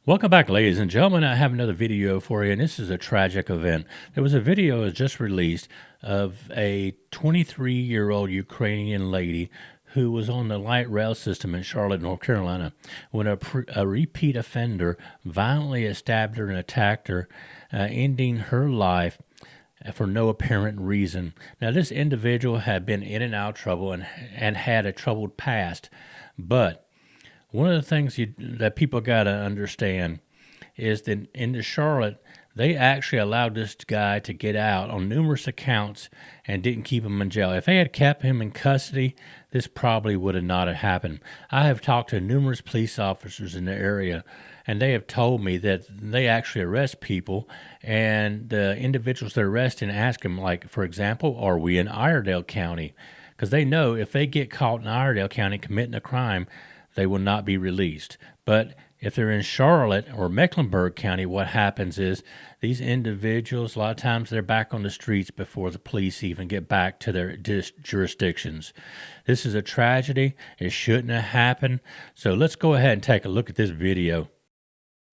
Welcome back, ladies and gentlemen. I have another video for you, and this is a tragic event. There was a video that was just released of a 23-year-old Ukrainian lady who was on the light rail system in Charlotte, North Carolina, when a repeat offender violently stabbed her and attacked her, ending her life for no apparent reason. Now, this individual had been in and out of trouble and had a troubled past, but one of the things that people got to understand is that in the Charlotte, they actually allowed this guy to get out on numerous accounts and didn't keep him in jail. If they had kept him in custody, this probably would have not have happened. I have talked to numerous police officers in the area, and they have told me that they actually arrest people, and the individuals they're arresting ask them, like, for example, are we in Iredell County? Because they know if they get caught in Iredell County committing a crime, they will not be released. But if they're in Charlotte or Mecklenburg County, what happens is these individuals, a lot of times they're back on the streets before the police even get back to their jurisdictions. This is a tragedy. It shouldn't have happened. So let's go ahead and take a look at this video.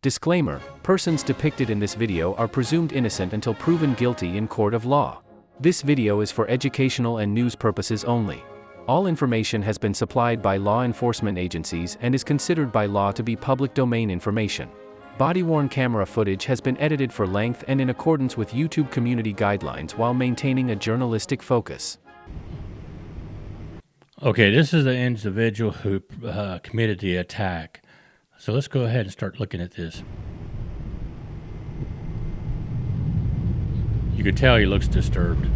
Disclaimer: persons depicted in this video are presumed innocent until proven guilty in court of law. This video is for educational and news purposes only. All information has been supplied by law enforcement agencies and is considered by law to be public domain information. Body-worn camera footage has been edited for length and in accordance with YouTube community guidelines while maintaining a journalistic focus. Okay, this is the individual who committed the attack. So let's go ahead and start looking at this. You can tell he looks disturbed.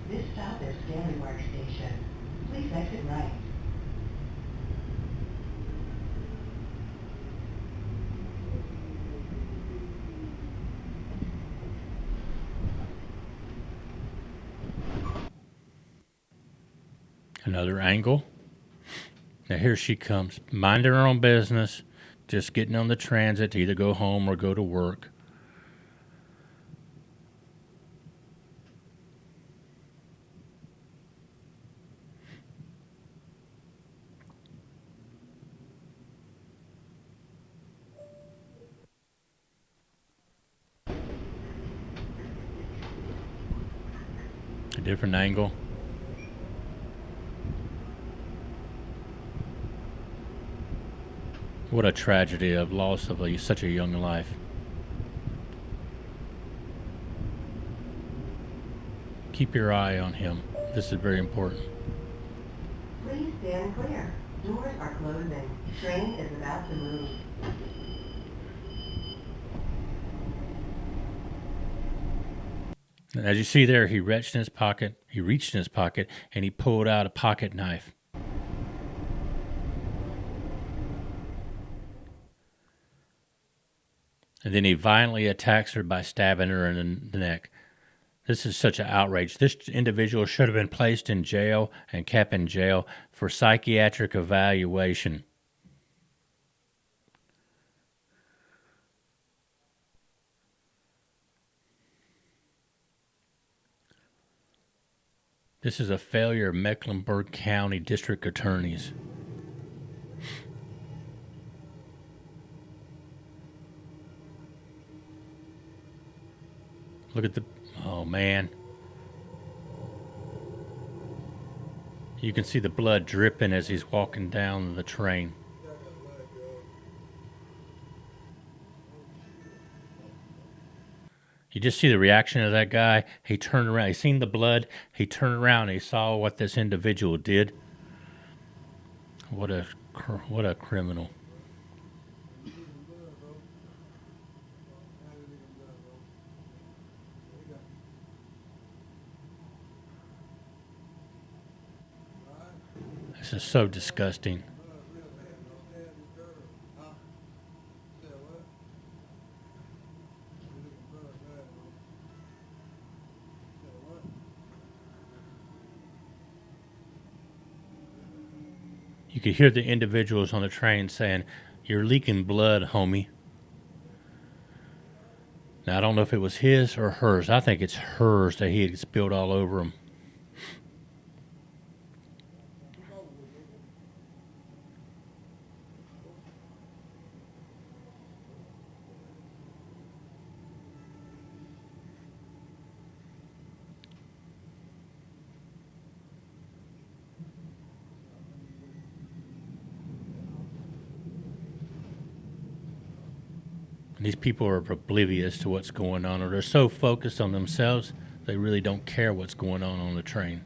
This stop is Stanleymark Station. Please exit right. Another angle. Now here she comes, minding her own business, just getting on the transit to either go home or go to work. A different angle. What a tragedy of loss of such a young life. Keep your eye on him. This is very important. Please stand clear. Doors are closing. Train is about to move. As you see there, he reached in his pocket, and he pulled out a pocket knife. And then he violently attacks her by stabbing her in the neck. This is such an outrage. This individual should have been placed in jail and kept in jail for psychiatric evaluation. This is a failure of Mecklenburg County District Attorneys. Look at oh man. You can see the blood dripping as he's walking down the train. You just see the reaction of that guy. He turned around. He seen the blood. He turned around and he saw what this individual did. What a criminal. This is so disgusting. You could hear the individuals on the train saying, "You're leaking blood, homie." Now, I don't know if it was his or hers. I think it's hers that he had spilled all over him. These people are oblivious to what's going on, or they're so focused on themselves, they really don't care what's going on the train.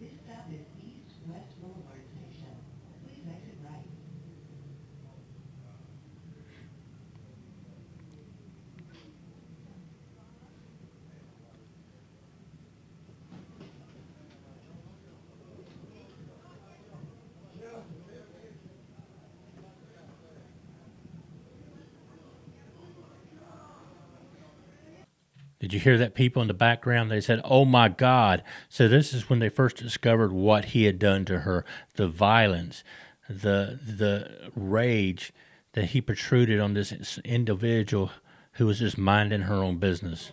This stop is East West Boulevard Station. Please exit right. Did you hear that people in the background? They said, "Oh my God." So this is when they first discovered what he had done to her, the violence, the rage that he protruded on this individual who was just minding her own business.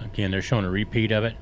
Again, they're showing a repeat of it.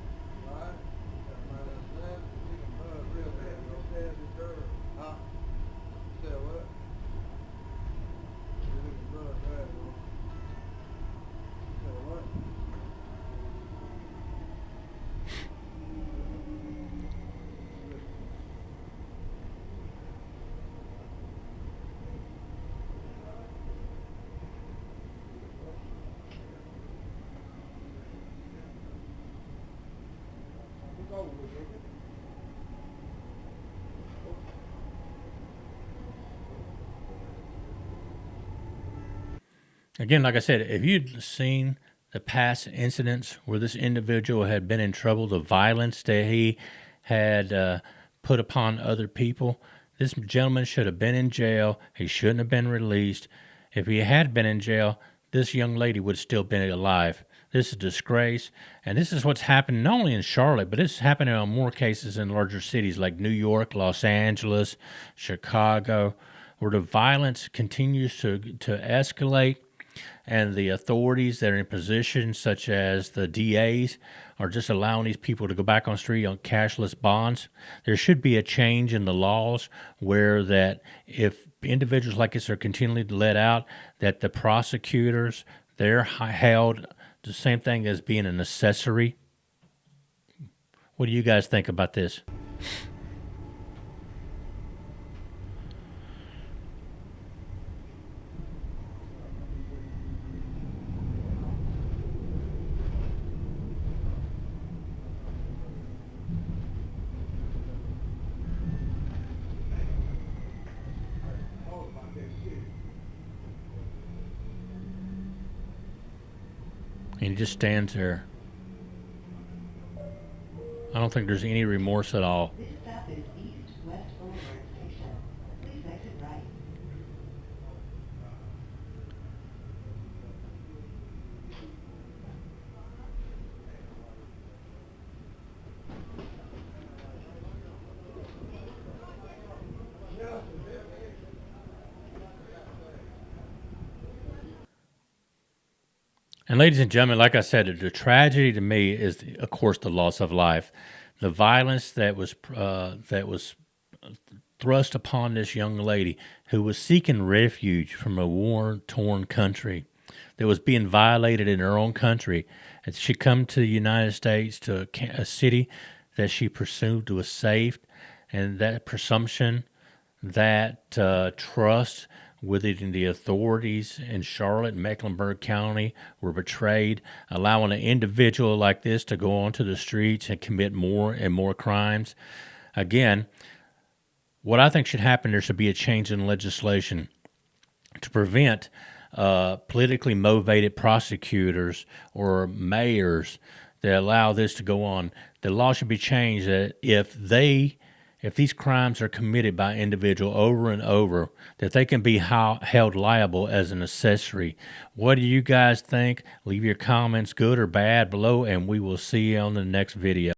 Again, like I said, if you'd seen the past incidents where this individual had been in trouble, the violence that he had put upon other people, this gentleman should have been in jail. He shouldn't have been released. If he had been in jail, this young lady would still be alive. This is a disgrace. And this is what's happening not only in Charlotte, but it's happening on more cases in larger cities like New York, Los Angeles, Chicago, where the violence continues to escalate. And the authorities that are in positions, such as the DAs, are just allowing these people to go back on the street on cashless bonds. There should be a change in the laws where that if individuals like this are continually let out, that the prosecutors, they're held the same thing as being an accessory. What do you guys think about this? And he just stands there. I don't think there's any remorse at all. This stop is East West Boulevard Station. Please exit right. And ladies and gentlemen, like I said, the tragedy to me is, of course, the loss of life, the violence that was thrust upon this young lady who was seeking refuge from a war-torn country that was being violated in her own country. And she come to the United States, to a city that she presumed was safe, and that presumption, that trust within the authorities in Charlotte and Mecklenburg County were betrayed, allowing an individual like this to go onto the streets and commit more and more crimes. Again, what I think should happen, there should be a change in legislation to prevent politically motivated prosecutors or mayors that allow this to go on. The law should be changed that if these crimes are committed by an individual over and over, that they can be held liable as an accessory. What do you guys think? Leave your comments, good or bad, below, and we will see you on the next video.